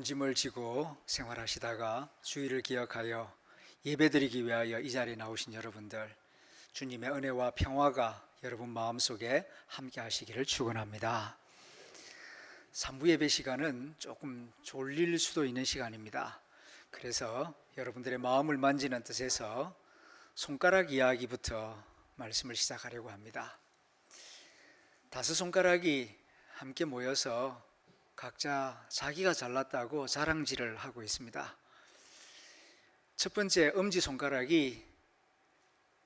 짐을 지고 생활하시다가 주의를 기억하여 예배드리기 위하여 이 자리에 나오신 여러분들, 주님의 은혜와 평화가 여러분 마음속에 함께 하시기를 축원합니다. 3부 예배 시간은 조금 졸릴 수도 있는 시간입니다. 그래서 여러분들의 마음을 만지는 뜻에서 손가락 이야기부터 말씀을 시작하려고 합니다. 5손가락이 함께 모여서 각자 자기가 잘났다고 자랑질을 하고 있습니다. 첫 번째 엄지손가락이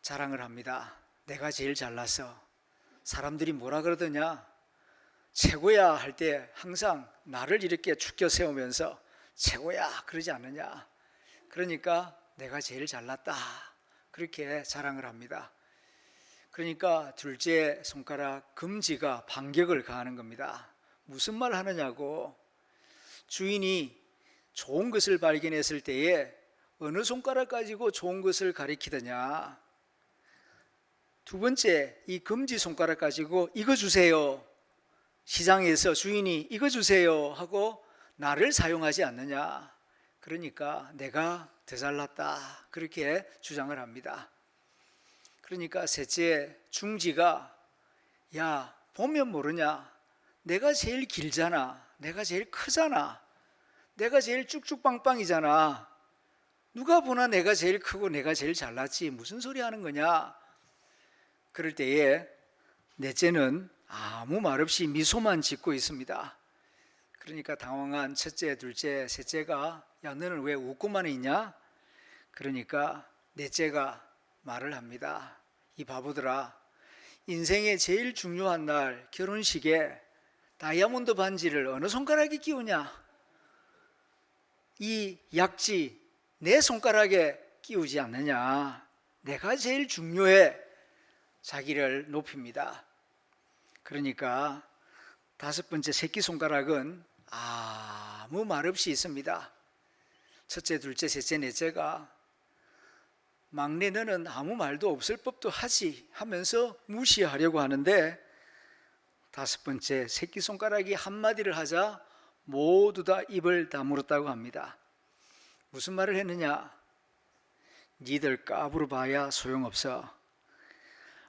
자랑을 합니다. 내가 제일 잘났어. 사람들이 뭐라 그러더냐? 최고야 할 때 항상 나를 이렇게 축켜 세우면서 최고야 그러지 않느냐? 그러니까 내가 제일 잘났다. 그렇게 자랑을 합니다. 그러니까 둘째 손가락 검지가 반격을 가하는 겁니다. 무슨 말 하느냐고. 주인이 좋은 것을 발견했을 때에 어느 손가락 가지고 좋은 것을 가리키더냐. 두 번째, 이 검지 손가락 가지고 이거 주세요. 시장에서 주인이 이거 주세요 하고 나를 사용하지 않느냐. 그러니까 내가 더 잘났다. 그렇게 주장을 합니다. 그러니까 셋째, 중지가 야, 보면 모르냐. 내가 제일 길잖아. 내가 제일 크잖아. 내가 제일 쭉쭉빵빵이잖아. 누가 보나 내가 제일 크고 내가 제일 잘났지. 무슨 소리 하는 거냐. 그럴 때에 넷째는 아무 말 없이 미소만 짓고 있습니다. 그러니까 당황한 첫째, 둘째, 셋째가 야, 너는 왜 웃고만 있냐? 그러니까 넷째가 말을 합니다. 이 바보들아, 인생의 제일 중요한 날 결혼식에 다이아몬드 반지를 어느 손가락에 끼우냐? 이 약지 내 손가락에 끼우지 않느냐? 내가 제일 중요해. 자기를 높입니다. 그러니까 5번째 새끼손가락은 아무 말 없이 있습니다. 첫째, 둘째, 셋째, 넷째가 막내 너는 아무 말도 없을 법도 하지 하면서 무시하려고 하는데 5번째 새끼손가락이 한마디를 하자 모두 다 입을 다물었다고 합니다. 무슨 말을 했느냐? 니들 까부러 봐야 소용없어.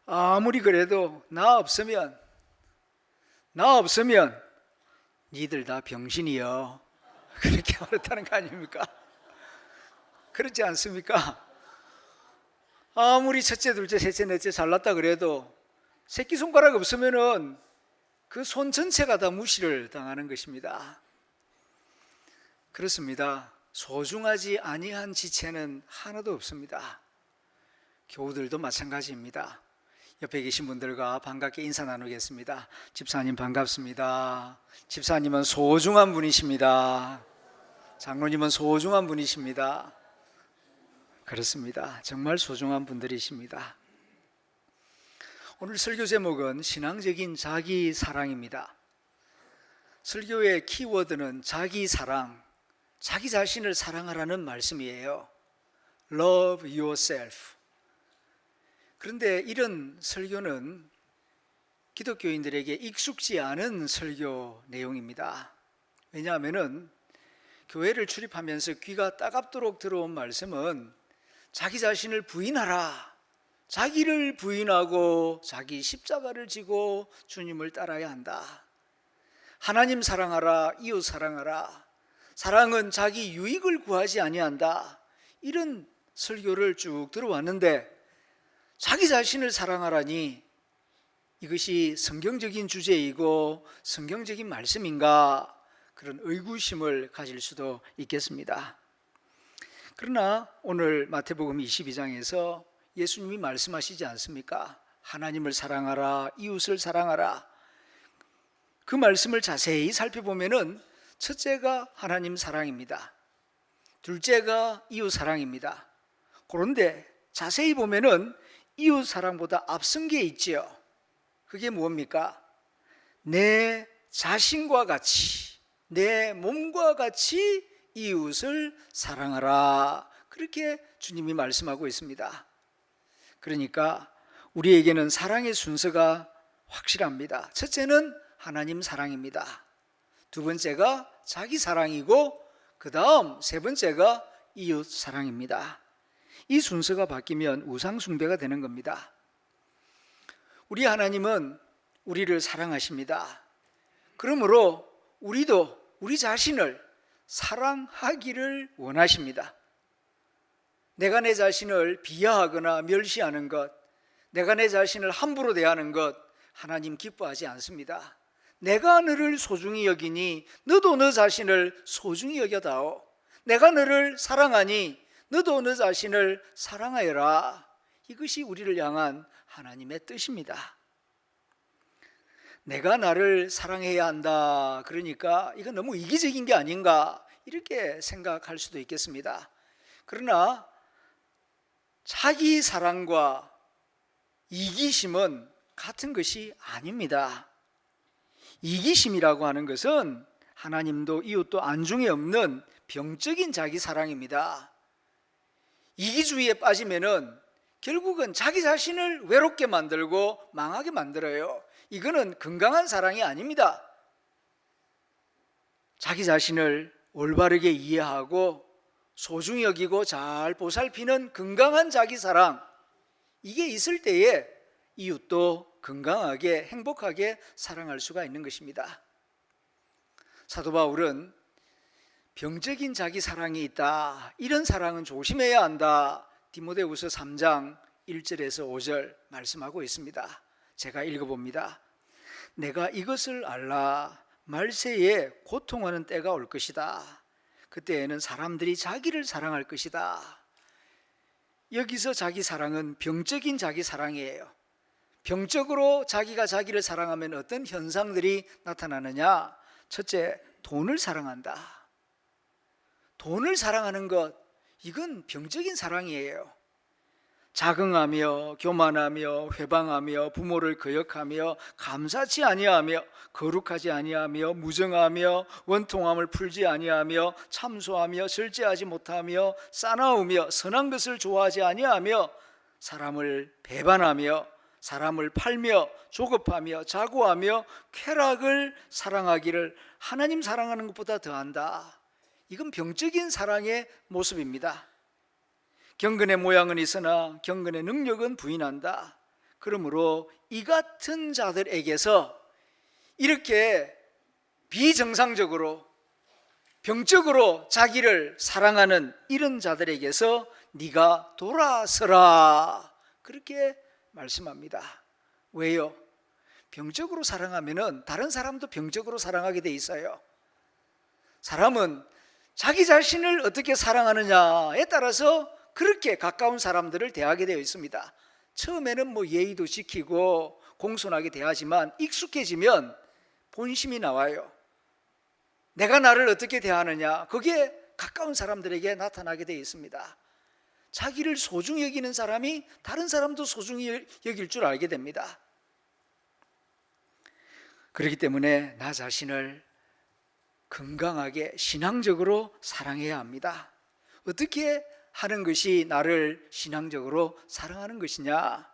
아무리 그래도 나 없으면 니들 다 병신이여. 그렇게 말했다는 거 아닙니까? 그렇지 않습니까? 아무리 첫째, 둘째, 셋째, 넷째 잘났다 그래도 새끼손가락 없으면은 그 손 전체가 다 무시를 당하는 것입니다. 그렇습니다. 소중하지 아니한 지체는 하나도 없습니다. 교우들도 마찬가지입니다. 옆에 계신 분들과 반갑게 인사 나누겠습니다. 집사님 반갑습니다. 집사님은 소중한 분이십니다. 장로님은 소중한 분이십니다. 그렇습니다. 정말 소중한 분들이십니다. 오늘 설교 제목은 신앙적인 자기 사랑입니다. 설교의 키워드는 자기 사랑, 자기 자신을 사랑하라는 말씀이에요. Love yourself. 그런데 이런 설교는 기독교인들에게 익숙지 않은 설교 내용입니다. 왜냐하면 교회를 출입하면서 귀가 따갑도록 들어온 말씀은 자기 자신을 부인하라. 자기를 부인하고 자기 십자가를 지고 주님을 따라야 한다. 하나님 사랑하라, 이웃 사랑하라. 사랑은 자기 유익을 구하지 아니한다. 이런 설교를 쭉 들어왔는데 자기 자신을 사랑하라니 이것이 성경적인 주제이고 성경적인 말씀인가? 그런 의구심을 가질 수도 있겠습니다. 그러나 오늘 마태복음 22장에서 예수님이 말씀하시지 않습니까? 하나님을 사랑하라, 이웃을 사랑하라. 그 말씀을 자세히 살펴보면은 첫째가 하나님 사랑입니다. 둘째가 이웃 사랑입니다. 그런데 자세히 보면은 이웃 사랑보다 앞선 게 있지요. 그게 뭡니까? 내 자신과 같이, 내 몸과 같이 이웃을 사랑하라. 그렇게 주님이 말씀하고 있습니다. 그러니까 우리에게는 사랑의 순서가 확실합니다. 첫째는 하나님 사랑입니다. 두 번째가 자기 사랑이고 그 다음 세 번째가 이웃 사랑입니다. 이 순서가 바뀌면 우상 숭배가 되는 겁니다. 우리 하나님은 우리를 사랑하십니다. 그러므로 우리도 우리 자신을 사랑하기를 원하십니다. 내가 내 자신을 비하하거나 멸시하는 것, 내가 내 자신을 함부로 대하는 것 하나님 기뻐하지 않습니다. 내가 너를 소중히 여기니 너도 너 자신을 소중히 여겨다오. 내가 너를 사랑하니 너도 너 자신을 사랑하여라. 이것이 우리를 향한 하나님의 뜻입니다. 내가 나를 사랑해야 한다. 그러니까 이건 너무 이기적인 게 아닌가 이렇게 생각할 수도 있겠습니다. 그러나 자기 사랑과 이기심은 같은 것이 아닙니다. 이기심이라고 하는 것은 하나님도 이웃도 안중에 없는 병적인 자기 사랑입니다. 이기주의에 빠지면은 결국은 자기 자신을 외롭게 만들고 망하게 만들어요. 이거는 건강한 사랑이 아닙니다. 자기 자신을 올바르게 이해하고 소중히 여기고 잘 보살피는 건강한 자기 사랑, 이게 있을 때에 이웃도 건강하게 행복하게 사랑할 수가 있는 것입니다. 사도 바울은 병적인 자기 사랑이 있다, 이런 사랑은 조심해야 한다, 디모데후서 3장 1절에서 5절 말씀하고 있습니다. 제가 읽어봅니다. 내가 이것을 알라. 말세에 고통하는 때가 올 것이다. 그때에는 사람들이 자기를 사랑할 것이다. 여기서 자기 사랑은 병적인 자기 사랑이에요. 병적으로 자기가 자기를 사랑하면 어떤 현상들이 나타나느냐? 첫째, 돈을 사랑한다. 돈을 사랑하는 것, 이건 병적인 사랑이에요. 자긍하며 교만하며 회방하며 부모를 거역하며 감사치 아니하며 거룩하지 아니하며 무정하며 원통함을 풀지 아니하며 참소하며 절제하지 못하며 싸나우며 선한 것을 좋아하지 아니하며 사람을 배반하며 사람을 팔며 조급하며 자고하며 쾌락을 사랑하기를 하나님 사랑하는 것보다 더한다. 이건 병적인 사랑의 모습입니다. 경건의 모양은 있으나 경건의 능력은 부인한다. 그러므로 이 같은 자들에게서 이렇게 비정상적으로 병적으로 자기를 사랑하는 이런 자들에게서 네가 돌아서라, 그렇게 말씀합니다. 왜요? 병적으로 사랑하면은 다른 사람도 병적으로 사랑하게 돼 있어요. 사람은 자기 자신을 어떻게 사랑하느냐에 따라서 그렇게 가까운 사람들을 대하게 되어 있습니다. 처음에는 예의도 지키고 공손하게 대하지만 익숙해지면 본심이 나와요. 내가 나를 어떻게 대하느냐, 그게 가까운 사람들에게 나타나게 되어 있습니다. 자기를 소중히 여기는 사람이 다른 사람도 소중히 여길 줄 알게 됩니다. 그렇기 때문에 나 자신을 건강하게 신앙적으로 사랑해야 합니다. 어떻게 하는 것이 나를 신앙적으로 사랑하는 것이냐?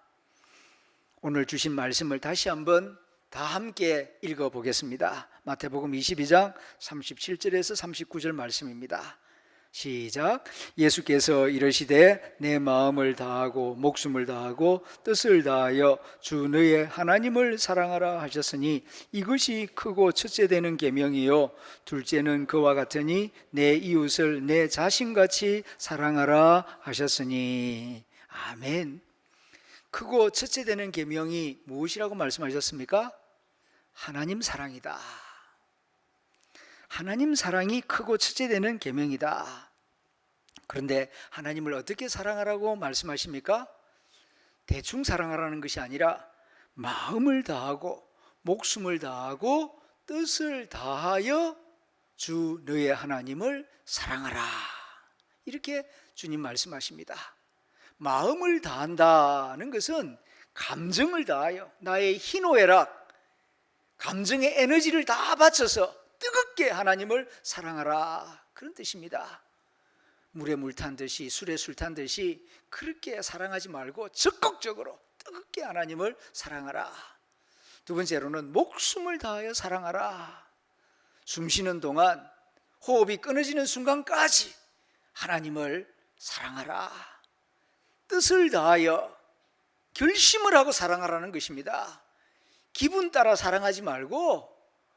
오늘 주신 말씀을 다시 한번 다 함께 읽어보겠습니다. 마태복음 22장 37절에서 39절 말씀입니다. 시작. 예수께서 이르시되 내 마음을 다하고 목숨을 다하고 뜻을 다하여 주 너의 하나님을 사랑하라 하셨으니 이것이 크고 첫째 되는 계명이요 둘째는 그와 같으니 내 이웃을 내 자신같이 사랑하라 하셨으니. 아멘. 크고 첫째 되는 계명이 무엇이라고 말씀하셨습니까? 하나님 사랑이다. 하나님 사랑이 크고 첫째 되는 계명이다. 그런데 하나님을 어떻게 사랑하라고 말씀하십니까? 대충 사랑하라는 것이 아니라 마음을 다하고 목숨을 다하고 뜻을 다하여 주 너의 하나님을 사랑하라, 이렇게 주님 말씀하십니다. 마음을 다한다는 것은 감정을 다하여 나의 희노애락, 감정의 에너지를 다 바쳐서 뜨겁게 하나님을 사랑하라, 그런 뜻입니다. 물에 물 탄 듯이 술에 술 탄 듯이 그렇게 사랑하지 말고 적극적으로 뜨겁게 하나님을 사랑하라. 두 번째로는 목숨을 다하여 사랑하라. 숨 쉬는 동안 호흡이 끊어지는 순간까지 하나님을 사랑하라. 뜻을 다하여 결심을 하고 사랑하라는 것입니다. 기분 따라 사랑하지 말고,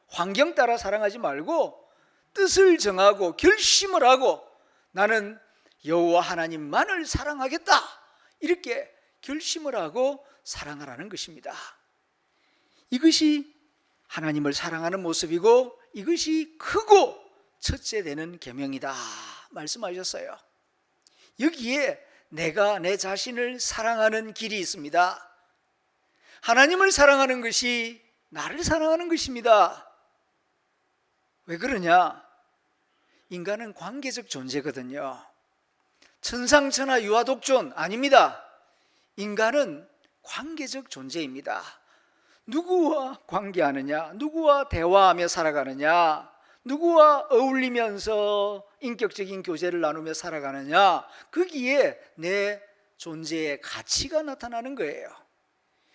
환경 따라 사랑하지 말고, 뜻을 정하고 결심을 하고 나는 여호와 하나님만을 사랑하겠다, 이렇게 결심을 하고 사랑하라는 것입니다. 이것이 하나님을 사랑하는 모습이고 이것이 크고 첫째 되는 계명이다 말씀하셨어요. 여기에 내가 내 자신을 사랑하는 길이 있습니다. 하나님을 사랑하는 것이 나를 사랑하는 것입니다. 왜 그러냐? 인간은 관계적 존재거든요. 천상천하 유아독존 아닙니다. 인간은 관계적 존재입니다. 누구와 관계하느냐, 누구와 대화하며 살아가느냐, 누구와 어울리면서 인격적인 교제를 나누며 살아가느냐, 거기에 내 존재의 가치가 나타나는 거예요.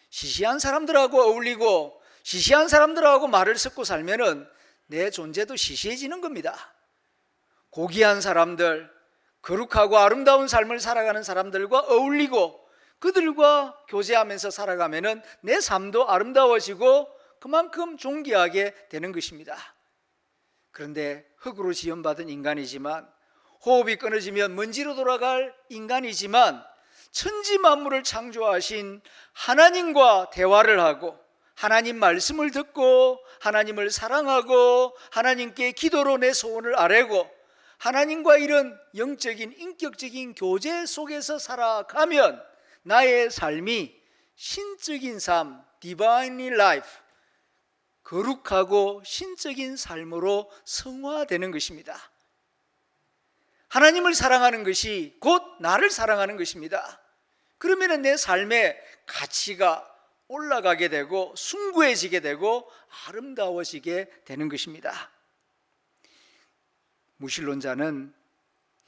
시시한 사람들하고 어울리고 시시한 사람들하고 말을 섞고 살면은 내 존재도 시시해지는 겁니다. 고귀한 사람들, 거룩하고 아름다운 삶을 살아가는 사람들과 어울리고 그들과 교제하면서 살아가면은 내 삶도 아름다워지고 그만큼 존귀하게 되는 것입니다. 그런데 흙으로 지음받은 인간이지만, 호흡이 끊어지면 먼지로 돌아갈 인간이지만, 천지 만물을 창조하신 하나님과 대화를 하고 하나님 말씀을 듣고 하나님을 사랑하고 하나님께 기도로 내 소원을 아뢰고 하나님과 이런 영적인 인격적인 교제 속에서 살아가면 나의 삶이 신적인 삶, Divine Life, 거룩하고 신적인 삶으로 성화되는 것입니다. 하나님을 사랑하는 것이 곧 나를 사랑하는 것입니다. 그러면 내 삶의 가치가 올라가게 되고 숭고해지게 되고 아름다워지게 되는 것입니다. 무신론자는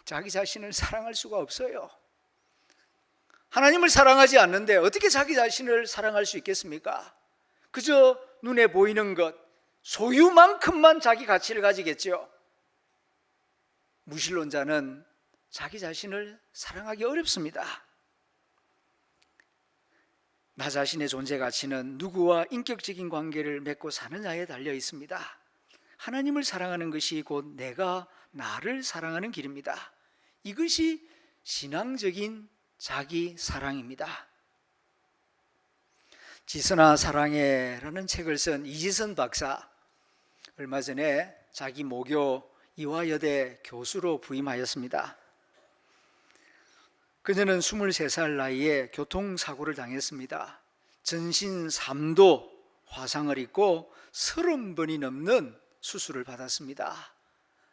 자기 자신을 사랑할 수가 없어요. 하나님을 사랑하지 않는데 어떻게 자기 자신을 사랑할 수 있겠습니까? 그저 눈에 보이는 것, 소유만큼만 자기 가치를 가지겠죠. 무신론자는 자기 자신을 사랑하기 어렵습니다. 나 자신의 존재 가치는 누구와 인격적인 관계를 맺고 사느냐에 달려 있습니다. 하나님을 사랑하는 것이 곧 내가 나를 사랑하는 길입니다. 이것이 신앙적인 자기 사랑입니다. 지선아 사랑해라는 책을 쓴 이지선 박사, 얼마 전에 자기 모교 이화여대 교수로 부임하였습니다. 그녀는 23살 나이에 교통사고를 당했습니다. 전신 3도 화상을 입고 30번이 넘는 수술을 받았습니다.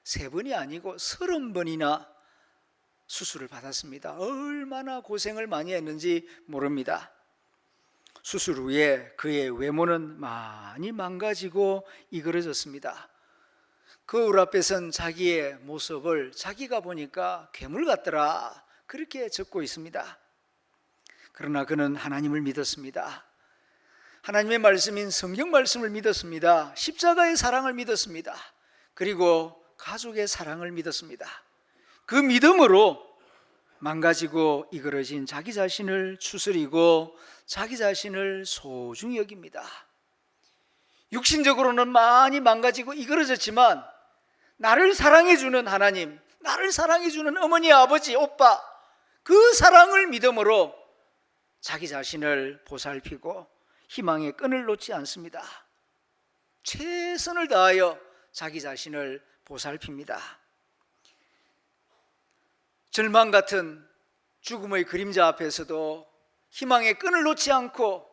3번이 아니고 30번이나 수술을 받았습니다. 얼마나 고생을 많이 했는지 모릅니다. 수술 후에 그의 외모는 많이 망가지고 이그러졌습니다. 거울 앞에 선 자기의 모습을 자기가 보니까 괴물 같더라, 그렇게 적고 있습니다. 그러나 그는 하나님을 믿었습니다. 하나님의 말씀인 성경 말씀을 믿었습니다. 십자가의 사랑을 믿었습니다. 그리고 가족의 사랑을 믿었습니다. 그 믿음으로 망가지고 이그러진 자기 자신을 추스리고 자기 자신을 소중히 여깁니다. 육신적으로는 많이 망가지고 이그러졌지만 나를 사랑해주는 하나님, 나를 사랑해주는 어머니, 아버지, 오빠, 그 사랑을 믿음으로 자기 자신을 보살피고 희망의 끈을 놓지 않습니다. 최선을 다하여 자기 자신을 보살핍니다. 절망 같은 죽음의 그림자 앞에서도 희망의 끈을 놓지 않고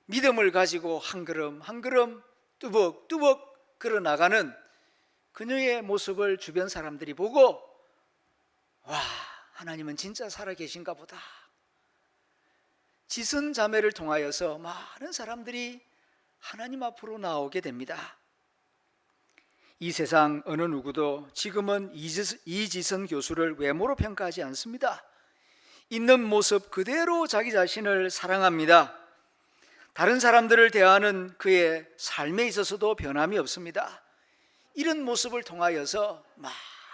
믿음을 가지고 한 걸음 한 걸음 뚜벅뚜벅 걸어나가는 그녀의 모습을 주변 사람들이 보고, 와, 하나님은 진짜 살아계신가 보다. 지선 자매를 통하여서 많은 사람들이 하나님 앞으로 나오게 됩니다. 이 세상 어느 누구도 지금은 이지선 교수를 외모로 평가하지 않습니다. 있는 모습 그대로 자기 자신을 사랑합니다. 다른 사람들을 대하는 그의 삶에 있어서도 변함이 없습니다. 이런 모습을 통하여서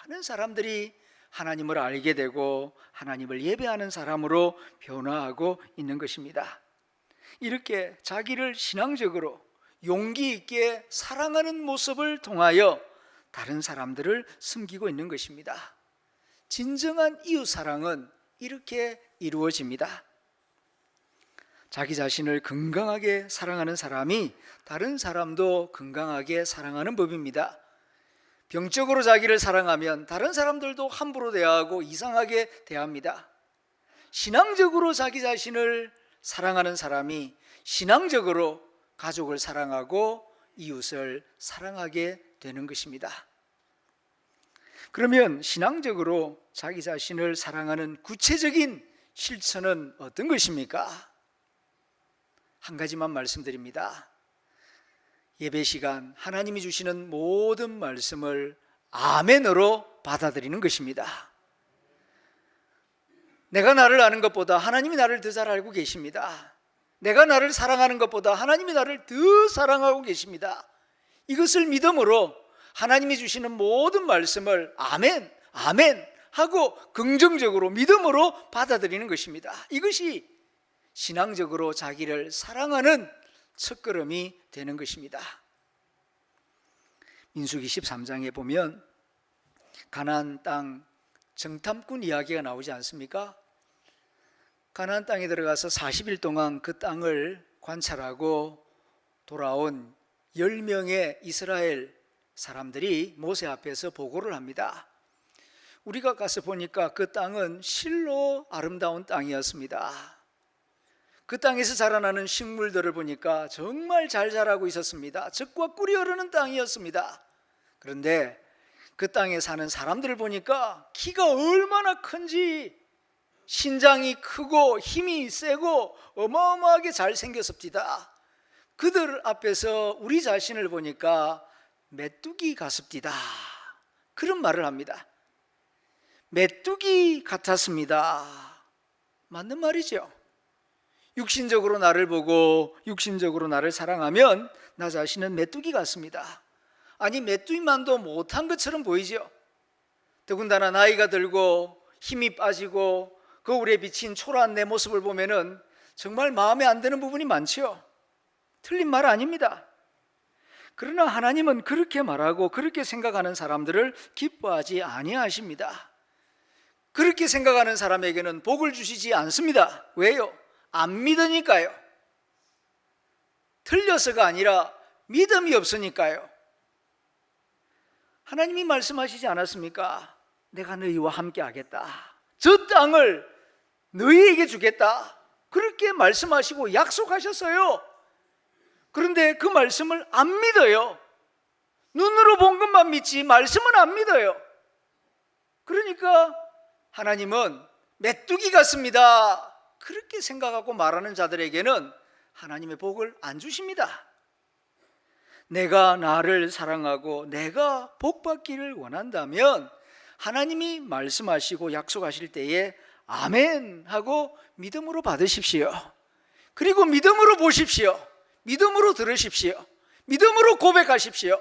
많은 사람들이 하나님을 알게 되고 하나님을 예배하는 사람으로 변화하고 있는 것입니다. 이렇게 자기를 신앙적으로 용기 있게 사랑하는 모습을 통하여 다른 사람들을 섬기고 있는 것입니다. 진정한 이웃 사랑은 이렇게 이루어집니다. 자기 자신을 건강하게 사랑하는 사람이 다른 사람도 건강하게 사랑하는 법입니다. 병적으로 자기를 사랑하면 다른 사람들도 함부로 대하고 이상하게 대합니다. 신앙적으로 자기 자신을 사랑하는 사람이 신앙적으로 가족을 사랑하고 이웃을 사랑하게 되는 것입니다. 그러면 신앙적으로 자기 자신을 사랑하는 구체적인 실천은 어떤 것입니까? 한 가지만 말씀드립니다. 예배 시간 하나님이 주시는 모든 말씀을 아멘으로 받아들이는 것입니다. 내가 나를 아는 것보다 하나님이 나를 더 잘 알고 계십니다. 내가 나를 사랑하는 것보다 하나님이 나를 더 사랑하고 계십니다. 이것을 믿음으로 하나님이 주시는 모든 말씀을 아멘, 아멘 하고 긍정적으로 믿음으로 받아들이는 것입니다. 이것이 신앙적으로 자기를 사랑하는 첫걸음이 되는 것입니다. 민수기 13장에 보면 가나안 땅 정탐꾼 이야기가 나오지 않습니까? 가나안 땅에 들어가서 40일 동안 그 땅을 관찰하고 돌아온 10명의 이스라엘 사람들이 모세 앞에서 보고를 합니다. 우리가 가서 보니까 그 땅은 실로 아름다운 땅이었습니다. 그 땅에서 자라나는 식물들을 보니까 정말 잘 자라고 있었습니다. 젖과 꿀이 흐르는 땅이었습니다. 그런데 그 땅에 사는 사람들을 보니까 키가 얼마나 큰지 신장이 크고 힘이 세고 어마어마하게 잘생겼습니다. 그들 앞에서 우리 자신을 보니까 메뚜기 같습니다. 그런 말을 합니다. 메뚜기 같았습니다. 맞는 말이죠. 육신적으로 나를 보고 육신적으로 나를 사랑하면 나 자신은 메뚜기 같습니다. 아니 메뚜기만도 못한 것처럼 보이죠. 더군다나 나이가 들고 힘이 빠지고 거울에 비친 초라한 내 모습을 보면은 정말 마음에 안 드는 부분이 많죠. 틀린 말 아닙니다. 그러나 하나님은 그렇게 말하고 그렇게 생각하는 사람들을 기뻐하지 아니하십니다. 그렇게 생각하는 사람에게는 복을 주시지 않습니다. 왜요? 안 믿으니까요. 틀려서가 아니라 믿음이 없으니까요. 하나님이 말씀하시지 않았습니까? 내가 너희와 함께 하겠다. 저 땅을 너희에게 주겠다. 그렇게 말씀하시고 약속하셨어요. 그런데 그 말씀을 안 믿어요. 눈으로 본 것만 믿지 말씀은 안 믿어요. 그러니까 하나님은 메뚜기 같습니다. 그렇게 생각하고 말하는 자들에게는 하나님의 복을 안 주십니다. 내가 나를 사랑하고 내가 복받기를 원한다면 하나님이 말씀하시고 약속하실 때에 아멘 하고 믿음으로 받으십시오. 그리고 믿음으로 보십시오. 믿음으로 들으십시오. 믿음으로 고백하십시오.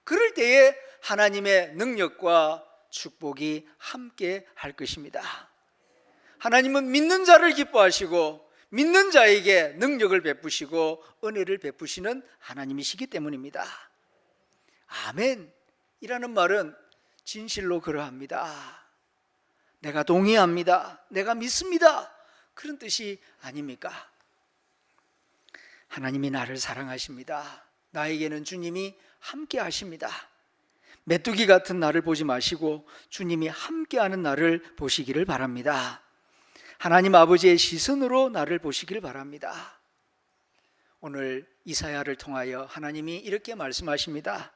그럴 때에 하나님의 능력과 축복이 함께 할 것입니다. 하나님은 믿는 자를 기뻐하시고 믿는 자에게 능력을 베푸시고 은혜를 베푸시는 하나님이시기 때문입니다. 아멘이라는 말은 진실로 그러합니다. 내가 동의합니다. 내가 믿습니다. 그런 뜻이 아닙니까? 하나님이 나를 사랑하십니다. 나에게는 주님이 함께 하십니다. 메뚜기 같은 나를 보지 마시고 주님이 함께하는 나를 보시기를 바랍니다. 하나님 아버지의 시선으로 나를 보시길 바랍니다. 오늘 이사야를 통하여 하나님이 이렇게 말씀하십니다.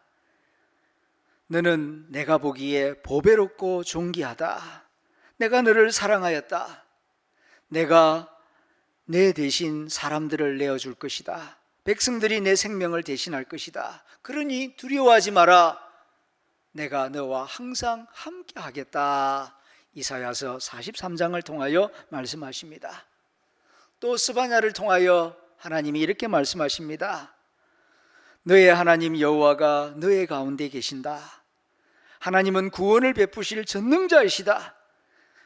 너는 내가 보기에 보배롭고 존귀하다. 내가 너를 사랑하였다. 내가 내 대신 사람들을 내어줄 것이다. 백성들이 내 생명을 대신할 것이다. 그러니 두려워하지 마라. 내가 너와 항상 함께 하겠다. 이사야서 43장을 통하여 말씀하십니다. 또 스바냐를 통하여 하나님이 이렇게 말씀하십니다. 너의 하나님 여호와가 너의 가운데 계신다. 하나님은 구원을 베푸실 전능자이시다.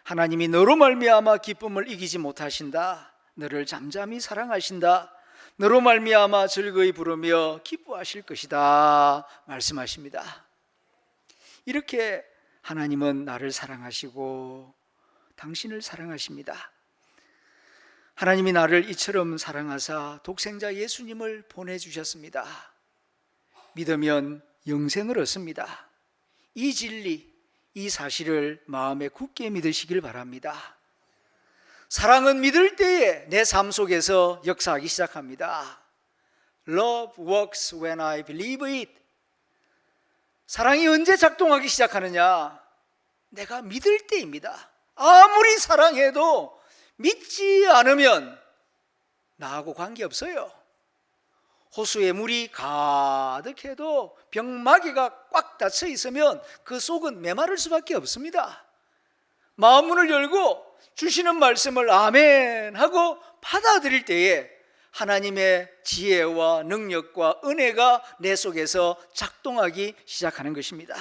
하나님이 너로 말미암아 기쁨을 이기지 못하신다. 너를 잠잠히 사랑하신다. 너로 말미암아 즐거이 부르며 기뻐하실 것이다 말씀하십니다. 이렇게 하나님은 나를 사랑하시고 당신을 사랑하십니다. 하나님이 나를 이처럼 사랑하사 독생자 예수님을 보내주셨습니다. 믿으면 영생을 얻습니다. 이 진리, 이 사실을 마음에 굳게 믿으시길 바랍니다. 사랑은 믿을 때에 내 삶 속에서 역사하기 시작합니다. Love works when I believe it. 사랑이 언제 작동하기 시작하느냐? 내가 믿을 때입니다. 아무리 사랑해도 믿지 않으면 나하고 관계없어요. 호수에 물이 가득해도 병마개가 꽉 닫혀 있으면 그 속은 메마를 수밖에 없습니다. 마음문을 열고 주시는 말씀을 아멘 하고 받아들일 때에 하나님의 지혜와 능력과 은혜가 내 속에서 작동하기 시작하는 것입니다.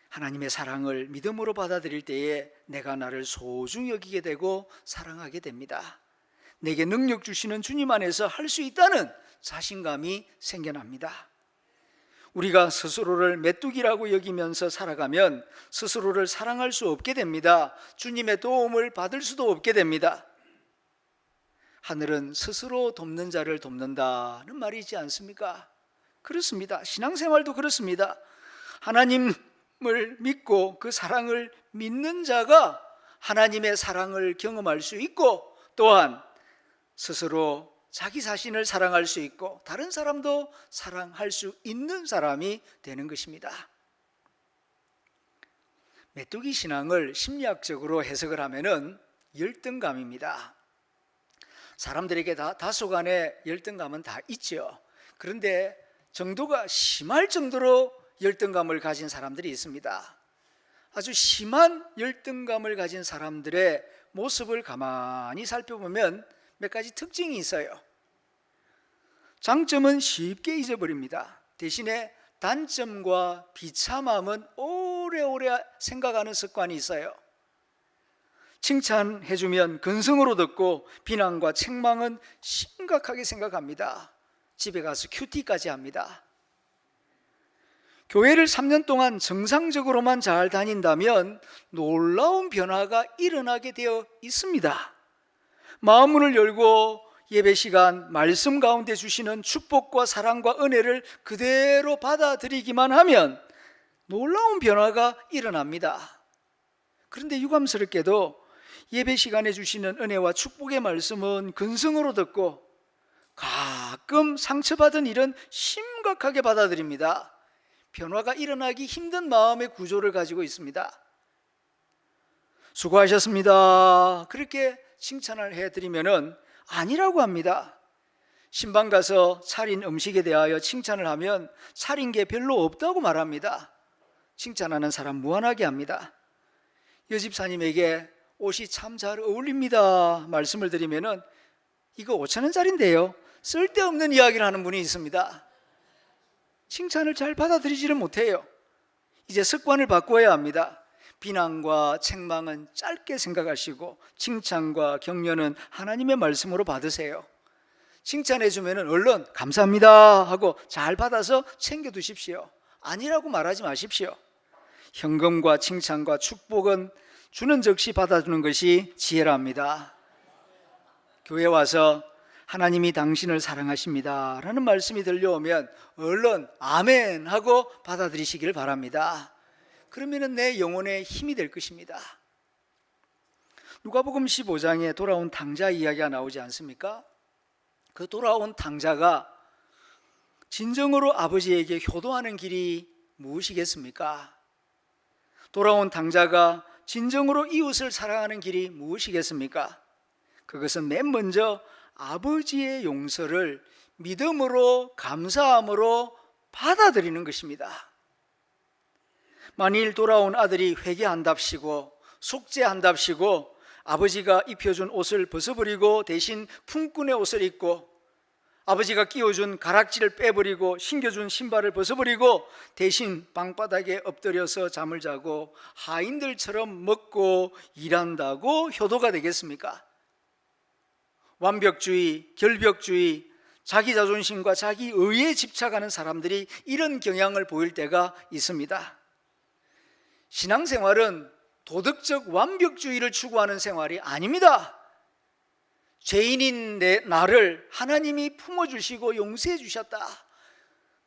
하나님의 사랑을 믿음으로 받아들일 때에 내가 나를 소중히 여기게 되고 사랑하게 됩니다. 내게 능력 주시는 주님 안에서 할 수 있다는 자신감이 생겨납니다. 우리가 스스로를 메뚜기라고 여기면서 살아가면 스스로를 사랑할 수 없게 됩니다. 주님의 도움을 받을 수도 없게 됩니다. 하늘은 스스로 돕는 자를 돕는다는 말이지 않습니까? 그렇습니다. 신앙생활도 그렇습니다. 하나님을 믿고 그 사랑을 믿는 자가 하나님의 사랑을 경험할 수 있고 또한 스스로 자기 자신을 사랑할 수 있고 다른 사람도 사랑할 수 있는 사람이 되는 것입니다. 메뚜기 신앙을 심리학적으로 해석을 하면은 열등감입니다. 사람들에게 다 다소간의 열등감은 다 있죠. 그런데 정도가 심할 정도로 열등감을 가진 사람들이 있습니다. 아주 심한 열등감을 가진 사람들의 모습을 가만히 살펴보면 몇 가지 특징이 있어요. 장점은 쉽게 잊어버립니다. 대신에 단점과 비참함은 오래오래 생각하는 습관이 있어요. 칭찬해주면 근성으로 듣고 비난과 책망은 심각하게 생각합니다. 집에 가서 큐티까지 합니다. 교회를 3년 동안 정상적으로만 잘 다닌다면 놀라운 변화가 일어나게 되어 있습니다. 마음문을 열고 예배 시간 말씀 가운데 주시는 축복과 사랑과 은혜를 그대로 받아들이기만 하면 놀라운 변화가 일어납니다. 그런데 유감스럽게도 예배 시간에 주시는 은혜와 축복의 말씀은 근성으로 듣고 가끔 상처받은 일은 심각하게 받아들입니다. 변화가 일어나기 힘든 마음의 구조를 가지고 있습니다. 수고하셨습니다. 그렇게 칭찬을 해드리면은 아니라고 합니다. 신방 가서 차린 음식에 대하여 칭찬을 하면 차린 게 별로 없다고 말합니다. 칭찬하는 사람 무한하게 합니다. 여집사님에게 옷이 참 잘 어울립니다 말씀을 드리면은 이거 5,000원짜리인데요 쓸데없는 이야기를 하는 분이 있습니다. 칭찬을 잘 받아들이지를 못해요. 이제 습관을 바꿔야 합니다. 비난과 책망은 짧게 생각하시고 칭찬과 격려는 하나님의 말씀으로 받으세요. 칭찬해 주면 얼른 감사합니다 하고 잘 받아서 챙겨두십시오. 아니라고 말하지 마십시오. 현금과 칭찬과 축복은 주는 즉시 받아주는 것이 지혜랍니다. 교회 와서 하나님이 당신을 사랑하십니다 라는 말씀이 들려오면 얼른 아멘 하고 받아들이시길 바랍니다. 그러면 내 영혼에 힘이 될 것입니다. 누가복음 15장에 돌아온 탕자 이야기가 나오지 않습니까? 그 돌아온 탕자가 진정으로 아버지에게 효도하는 길이 무엇이겠습니까? 돌아온 탕자가 진정으로 이웃을 사랑하는 길이 무엇이겠습니까? 그것은 맨 먼저 아버지의 용서를 믿음으로 감사함으로 받아들이는 것입니다. 만일 돌아온 아들이 회개한답시고 속죄한답시고 아버지가 입혀준 옷을 벗어버리고 대신 품꾼의 옷을 입고 아버지가 끼워준 가락지를 빼버리고 신겨준 신발을 벗어버리고 대신 방바닥에 엎드려서 잠을 자고 하인들처럼 먹고 일한다고 효도가 되겠습니까? 완벽주의, 결벽주의, 자기 자존심과 자기 의에 집착하는 사람들이 이런 경향을 보일 때가 있습니다. 신앙생활은 도덕적 완벽주의를 추구하는 생활이 아닙니다. 죄인인 나를 하나님이 품어주시고 용서해 주셨다,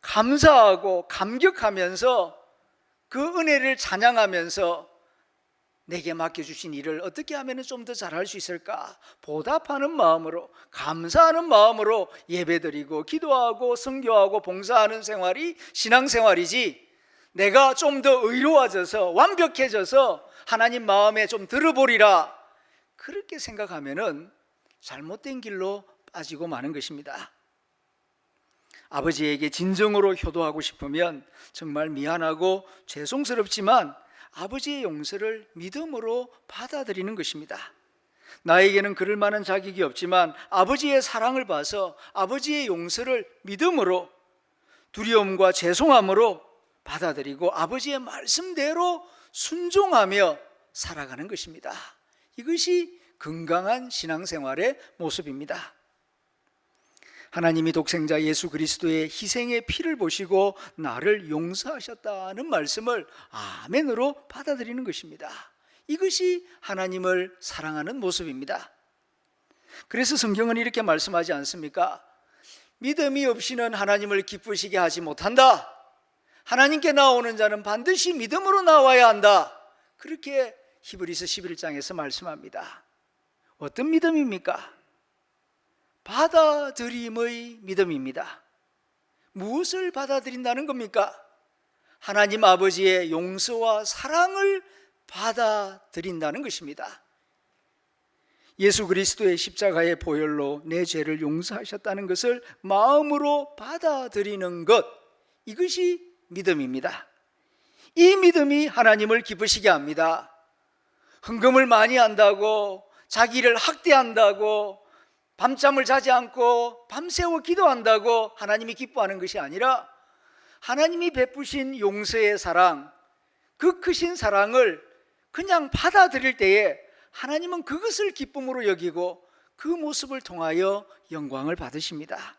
감사하고 감격하면서 그 은혜를 찬양하면서 내게 맡겨주신 일을 어떻게 하면 좀 더 잘할 수 있을까 보답하는 마음으로, 감사하는 마음으로 예배드리고 기도하고 선교하고 봉사하는 생활이 신앙생활이지, 내가 좀 더 의로워져서 완벽해져서 하나님 마음에 좀 들어보리라 그렇게 생각하면은 잘못된 길로 빠지고 마는 것입니다. 아버지에게 진정으로 효도하고 싶으면 정말 미안하고 죄송스럽지만 아버지의 용서를 믿음으로 받아들이는 것입니다. 나에게는 그럴 만한 자격이 없지만 아버지의 사랑을 봐서 아버지의 용서를 믿음으로, 두려움과 죄송함으로 받아들이고 아버지의 말씀대로 순종하며 살아가는 것입니다. 이것이 건강한 신앙생활의 모습입니다. 하나님이 독생자 예수 그리스도의 희생의 피를 보시고 나를 용서하셨다는 말씀을 아멘으로 받아들이는 것입니다. 이것이 하나님을 사랑하는 모습입니다. 그래서 성경은 이렇게 말씀하지 않습니까? 믿음이 없이는 하나님을 기쁘시게 하지 못한다. 하나님께 나오는 자는 반드시 믿음으로 나와야 한다. 그렇게 히브리서 11장에서 말씀합니다. 어떤 믿음입니까? 받아들임의 믿음입니다. 무엇을 받아들인다는 겁니까? 하나님 아버지의 용서와 사랑을 받아들인다는 것입니다. 예수 그리스도의 십자가의 보혈로 내 죄를 용서하셨다는 것을 마음으로 받아들이는 것, 이것이 믿음입니다. 이 믿음이 하나님을 기쁘시게 합니다. 헌금을 많이 한다고, 자기를 학대한다고, 밤잠을 자지 않고 밤새워 기도한다고 하나님이 기뻐하는 것이 아니라 하나님이 베푸신 용서의 사랑, 그 크신 사랑을 그냥 받아들일 때에 하나님은 그것을 기쁨으로 여기고 그 모습을 통하여 영광을 받으십니다.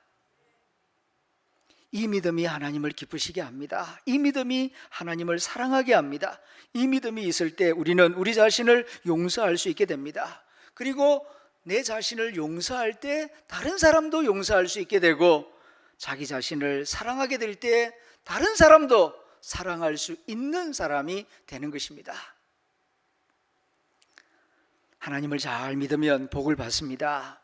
이 믿음이 하나님을 기쁘시게 합니다. 이 믿음이 하나님을 사랑하게 합니다. 이 믿음이 있을 때 우리는 우리 자신을 용서할 수 있게 됩니다. 그리고 내 자신을 용서할 때 다른 사람도 용서할 수 있게 되고, 자기 자신을 사랑하게 될 때 다른 사람도 사랑할 수 있는 사람이 되는 것입니다. 하나님을 잘 믿으면 복을 받습니다.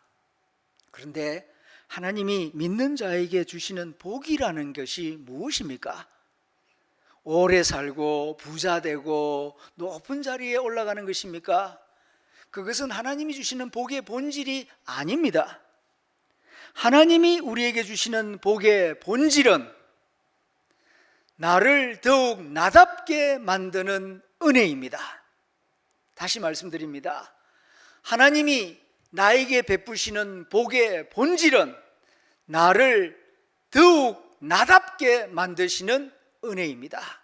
그런데 하나님이 믿는 자에게 주시는 복이라는 것이 무엇입니까? 오래 살고 부자 되고 높은 자리에 올라가는 것입니까? 그것은 하나님이 주시는 복의 본질이 아닙니다. 하나님이 우리에게 주시는 복의 본질은 나를 더욱 나답게 만드는 은혜입니다. 다시 말씀드립니다. 하나님이 나에게 베푸시는 복의 본질은 나를 더욱 나답게 만드시는 은혜입니다.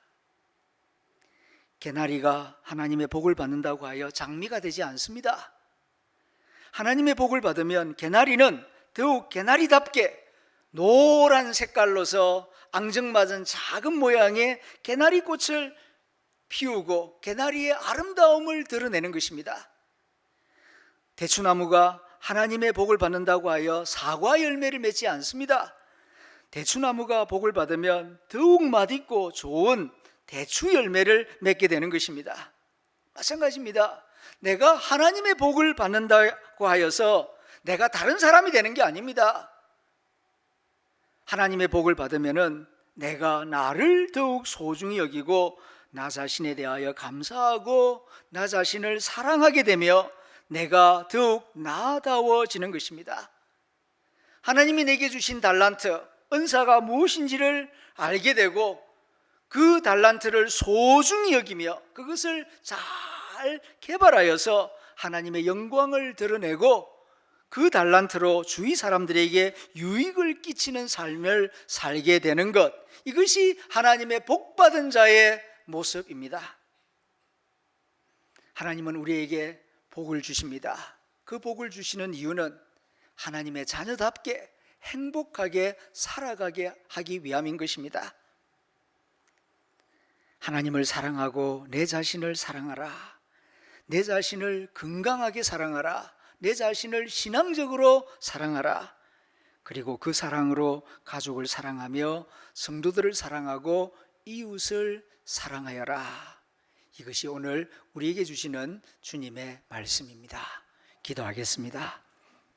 개나리가 하나님의 복을 받는다고 하여 장미가 되지 않습니다. 하나님의 복을 받으면 개나리는 더욱 개나리답게 노란 색깔로서 앙증맞은 작은 모양의 개나리꽃을 피우고 개나리의 아름다움을 드러내는 것입니다. 대추나무가 하나님의 복을 받는다고 하여 사과 열매를 맺지 않습니다. 대추나무가 복을 받으면 더욱 맛있고 좋은 대추 열매를 맺게 되는 것입니다. 마찬가지입니다. 내가 하나님의 복을 받는다고 하여서 내가 다른 사람이 되는 게 아닙니다. 하나님의 복을 받으면은 내가 나를 더욱 소중히 여기고 나 자신에 대하여 감사하고 나 자신을 사랑하게 되며 내가 더욱 나아다워지는 것입니다. 하나님이 내게 주신 달란트, 은사가 무엇인지를 알게 되고 그 달란트를 소중히 여기며 그것을 잘 개발하여서 하나님의 영광을 드러내고 그 달란트로 주위 사람들에게 유익을 끼치는 삶을 살게 되는 것, 이것이 하나님의 복받은 자의 모습입니다. 하나님은 우리에게 복을 주십니다. 그 복을 주시는 이유는 하나님의 자녀답게 행복하게 살아가게 하기 위함인 것입니다. 하나님을 사랑하고 내 자신을 사랑하라. 내 자신을 건강하게 사랑하라. 내 자신을 신앙적으로 사랑하라. 그리고 그 사랑으로 가족을 사랑하며 성도들을 사랑하고 이웃을 사랑하여라. 이것이 오늘 우리에게 주시는 주님의 말씀입니다. 기도하겠습니다.